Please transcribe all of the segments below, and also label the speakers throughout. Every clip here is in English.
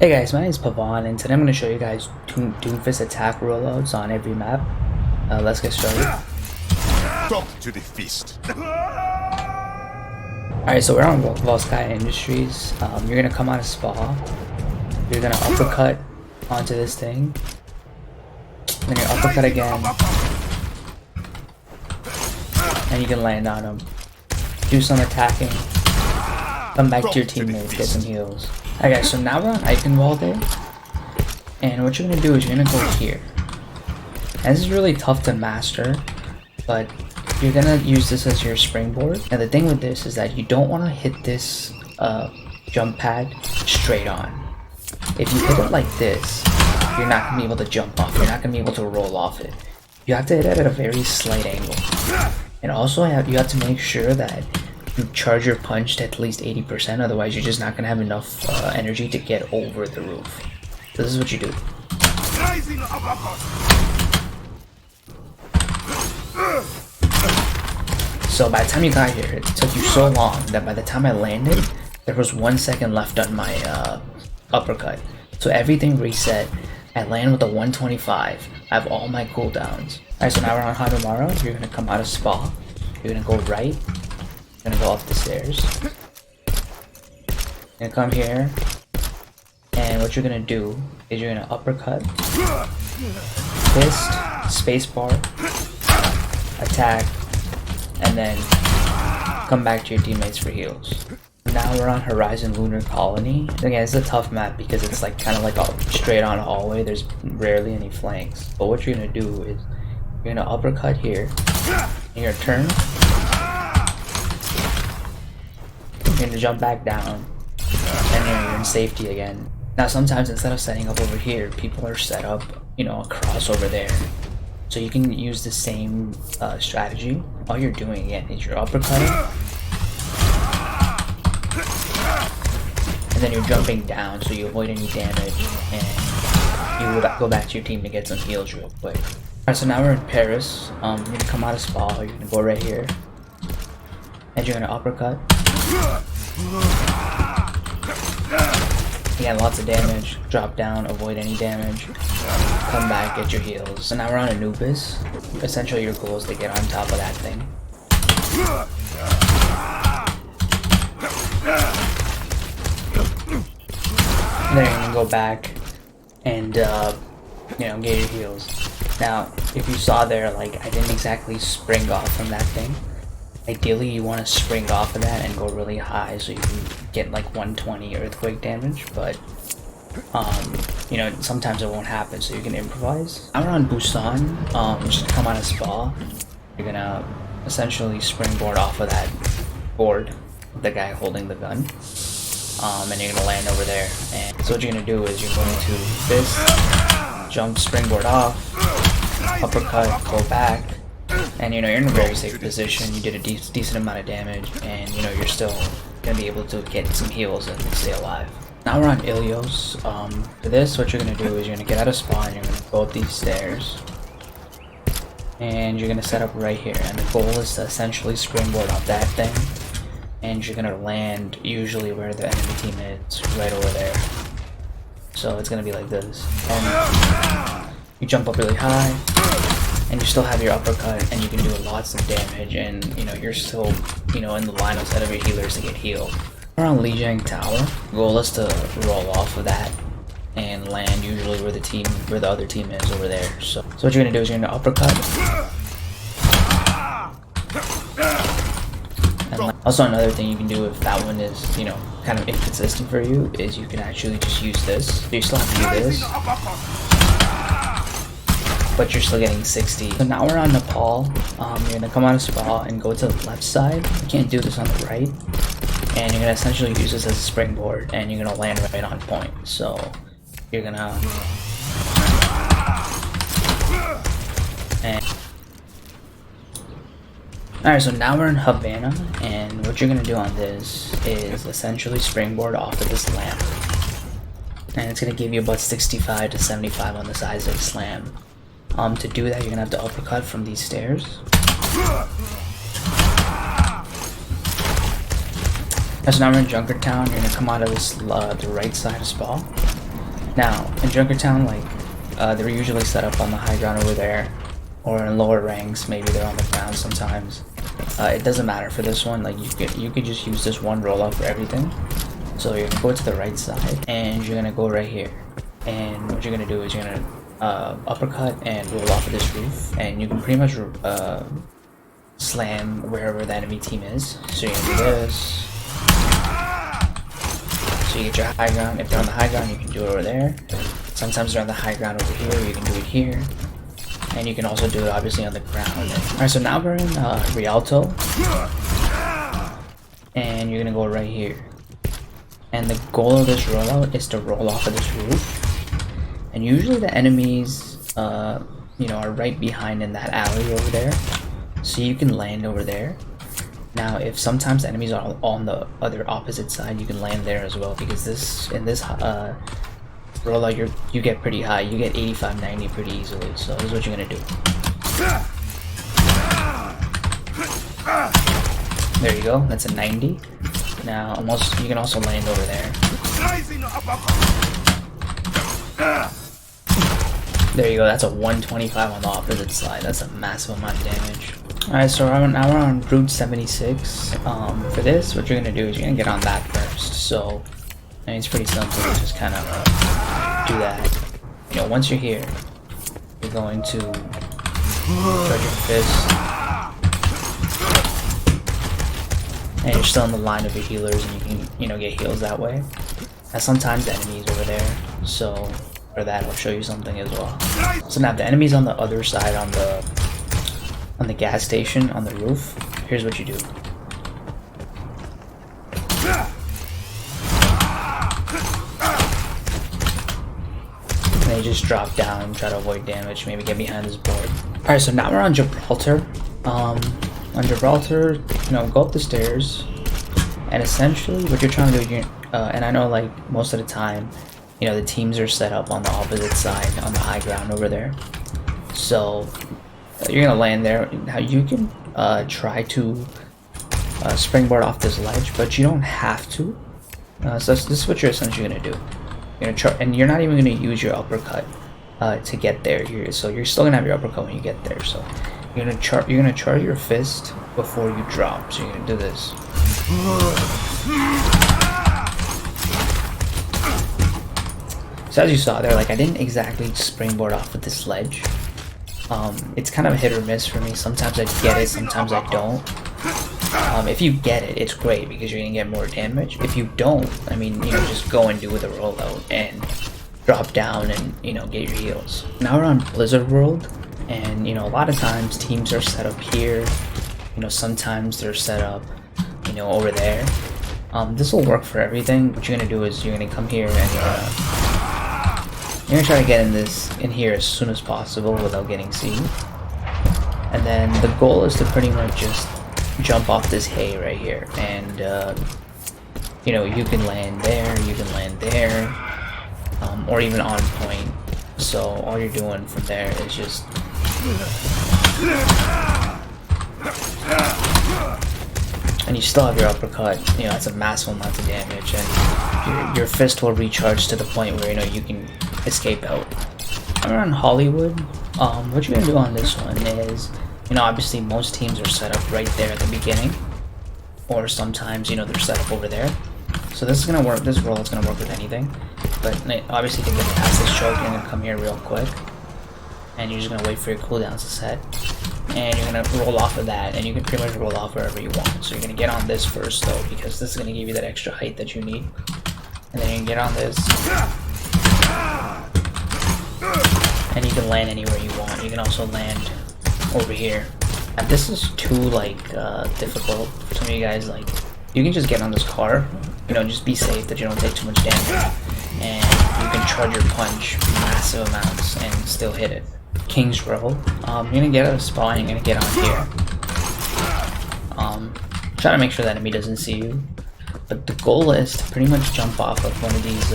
Speaker 1: Hey guys, my name is Pavan, and today I'm going to show you guys Doomfist Attack Rollouts on every map. Let's get started.
Speaker 2: Talk to the feast.
Speaker 1: Alright, so we're on Volskaya Industries. You're going to come out of Spa. You're going to uppercut onto this thing. Then you uppercut again. And you can land on him. Do some attacking. Come back to your teammates, get some heals. Alright guys, so now we're on Eichenwalde. And what you're going to do is you're going to go here. And this is really tough to master, but you're going to use this as your springboard. And the thing with this is that you don't want to hit this jump pad straight on. If you hit it like this, you're not going to be able to jump off. You're not going to be able to roll off it. You have to hit it at a very slight angle. And also you have to make sure that you charge your punch to at least 80%, otherwise you're just not going to have enough energy to get over the roof. So this is what you do. So by the time you got here, it took you so long that by the time I landed, there was 1 second left on my uppercut. So everything reset. I land with a 125. I have all my cooldowns. Alright, so now we're on Hanaumara. You're going to come out of Spa. You're going to go right. You're going to go up the stairs. You're going to come here. And what you're going to do is you're going to uppercut. Fist. Spacebar. Attack. And then come back to your teammates for heals. Now we're on Horizon Lunar Colony. Again, it's a tough map because it's like kind of like a straight on hallway. There's rarely any flanks. But what you're gonna do is you're gonna uppercut here. In your turn, you're gonna jump back down, and you're in safety again. Now sometimes instead of setting up over here, people are set up, across over there. So you can use the same strategy. All you're doing again is you're uppercutting. And then you're jumping down so you avoid any damage, and you would go back to your team to get some heals real quick. Alright, so now we're in Paris. You're gonna come out of Spa, you're gonna go right here. And you're gonna uppercut. Again, lots of damage. Drop down, avoid any damage. Come back, get your heals. So now we're on Anubis. Essentially your goal is to get on top of that thing. And then you're gonna go back and get your heals. Now, if you saw there, like I didn't exactly spring off from that thing. Ideally, you want to spring off of that and go really high so you can get like 120 earthquake damage. But sometimes it won't happen, so you can improvise. I'm on Busan. Just come out of Spa. You're gonna essentially springboard off of that board, the guy holding the gun. And you're gonna land over there. And so what you're gonna do is you're going to fist, jump, springboard off, uppercut, go back, and you're in a very safe position. You did a decent amount of damage, and you're still gonna be able to get some heals and stay alive. Now we're on Ilios. For this, what you're gonna do is you're gonna get out of Spa and you're gonna go up these stairs, and you're gonna set up right here. And the goal is to essentially springboard off that thing. And you're gonna land usually where the enemy team is, right over there. So it's gonna be like this. And you jump up really high, and you still have your uppercut, and you can do lots of damage, and you're still in the line of sight of your healers to get healed. We're on Lijaing Tower. The goal is to roll off of that and land usually where the other team is over there. So what you're gonna do is you're gonna uppercut. And also another thing you can do if that one is, kind of inconsistent for you, is you can actually just use this. So you still have to do this, but you're still getting 60. So now we're on Nepal. You're gonna come out of Spa and go to the left side. You can't do this on the right. And you're gonna essentially use this as a springboard, and you're gonna land right on point. So you're gonna Alright, so now we're in Havana, and what you're gonna do on this is essentially springboard off of this lamp. And it's gonna give you about 65 to 75 on the size of slam. To do that, you're gonna have to uppercut from these stairs. So now we're in Junkertown. You're gonna come out of this the right side of Spa. Now, in Junkertown, like, they're usually set up on the high ground over there, or in lower ranks, maybe they're on the ground sometimes. It doesn't matter for this one, like, you could just use this one rollout for everything. So you're gonna go to the right side, and you're gonna go right here. And what you're gonna do is you're gonna uppercut and roll off of this roof, and you can pretty much slam wherever the enemy team is. So you're gonna do this. So you get your high ground. If they're on the high ground, you can do it over there. Sometimes they're on the high ground over here, you can do it here. And you can also do it obviously on the ground. Alright, so now we're in Rialto. And you're gonna go right here. And the goal of this rollout is to roll off of this roof. And usually the enemies, you know, are right behind in that alley over there. So you can land over there. Now, if sometimes enemies are on the other opposite side, you can land there as well, because in this rollout you get pretty high. You get 85, 90 pretty easily. So this is what you're gonna do. There you go. That's a 90. Now, you can also land over there. There you go. That's a 125 on the opposite side. That's a massive amount of damage. Alright, so now we're on Route 76. For this, what you're going to do is you're going to get on that first. So, I mean, it's pretty simple. You just kind of do that. You know, once you're here, you're going to charge your fist. And you're still in the line of the healers, and you can, you know, get heals that way. Now, sometimes the enemy's over there. So, for that, I'll show you something as well. So now, if the enemy's on the other side, on the gas station, on the roof, here's what you do. And you just drop down, try to avoid damage, maybe get behind this board. Alright, so now we're on Gibraltar. On Gibraltar, you know, go up the stairs, and essentially what you're trying to do, and I know, like, most of the time, you know, the teams are set up on the opposite side, on the high ground over there. So you're gonna land there. Now you can try to springboard off this ledge, but you don't have to. So this is what you're essentially gonna do. You're gonna and you're not even gonna use your uppercut to get there. So you're still gonna have your uppercut when you get there. So you're gonna charge your fist before you drop. So you're gonna do this. So as you saw there, like, I didn't exactly springboard off of this ledge. It's kind of hit or miss for me. Sometimes I get it, sometimes I don't. If you get it, it's great because you're gonna get more damage. If you don't, I mean, you know, just go and do the rollout and drop down and, you know, get your heals. Now we're on Blizzard World, and, you know, a lot of times teams are set up here. You know, sometimes they're set up, you know, over there. This will work for everything. What you're gonna do is you're gonna come here and you're gonna try to get in here as soon as possible without getting seen. And then the goal is to pretty much just jump off this hay right here, and you know, you can land there, you can land there, or even on point. So all you're doing from there is just and you still have your uppercut. You know, that's a massive amount of damage, and your fist will recharge to the point where, you know, you can escape out. Around Hollywood, what you're gonna do on this one is, you know, obviously most teams are set up right there at the beginning, or sometimes, you know, they're set up over there. So this is gonna work. This roll is gonna work with anything, but obviously to get past this choke, you're gonna come here real quick, and you're just gonna wait for your cooldowns to set, and you're gonna roll off of that, and you can pretty much roll off wherever you want. So you're gonna get on this first though, because this is gonna give you that extra height that you need, and then you can get on this. And you can land anywhere you want. You can also land over here. And this is too, like, difficult for some of you guys. Like, you can just get on this car, you know, just be safe that you don't take too much damage, and you can charge your punch massive amounts and still hit it. King's Row. You're gonna get out of spot and you're gonna get on here. Try to make sure that enemy doesn't see you. But the goal is to pretty much jump off of one of these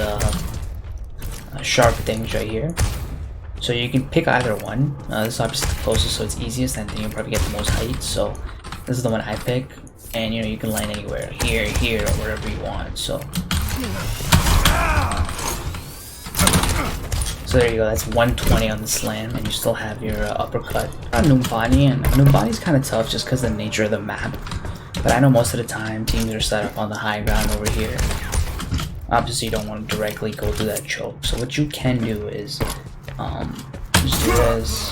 Speaker 1: sharp things right here. So you can pick either one. This is obviously the closest, so it's easiest, and then you'll probably get the most height. So this is the one I pick, and, you know, you can land anywhere, here, or wherever you want. So So there you go, that's 120 on the slam, and you still have your uppercut. Numbani, and Numbani's kind of tough just because of the nature of the map. But I know most of the time teams are set up on the high ground over here. Obviously you don't want to directly go through that choke. So what you can do is just do this.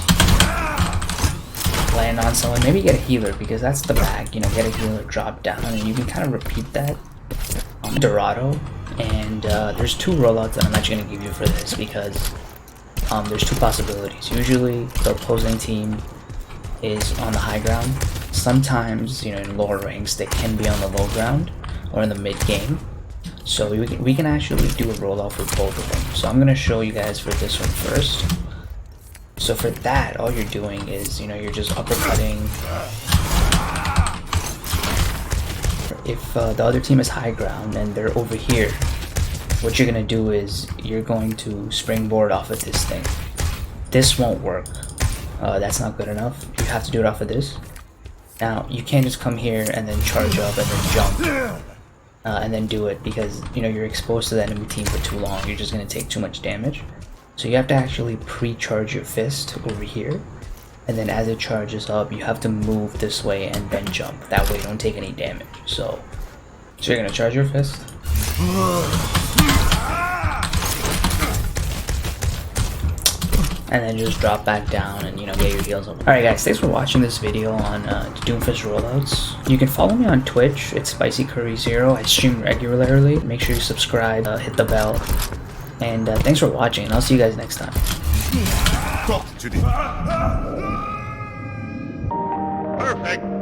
Speaker 1: Land on someone, maybe get a healer because that's the bag, you know, get a healer, drop down, and you can kind of repeat that. Dorado, and there's 2 rollouts that I'm actually going to give you for this because there's 2 possibilities. Usually the opposing team is on the high ground. Sometimes, you know, in lower ranks they can be on the low ground or in the mid game. So we can actually do a rollout for both of them. So I'm going to show you guys for this one first. So for that, all you're doing is, you know, you're just uppercutting. If the other team is high ground and they're over here, what you're gonna do is you're going to springboard off of this thing. This won't work. That's not good enough. You have to do it off of this. Now you can't just come here and then charge up and then jump and then do it because, you know, you're exposed to the enemy team for too long. You're just gonna take too much damage. So you have to actually pre-charge your fist over here, and then as it charges up, you have to move this way and then jump. That way you don't take any damage. So you're gonna charge your fist. And then just drop back down and, you know, get your heals up. Alright guys, thanks for watching this video on Doomfist Rollouts. You can follow me on Twitch, it's SpicyCurry0. I stream regularly. Make sure you subscribe, hit the bell. And thanks for watching, and I'll see you guys next time.
Speaker 2: Talk to the... Perfect.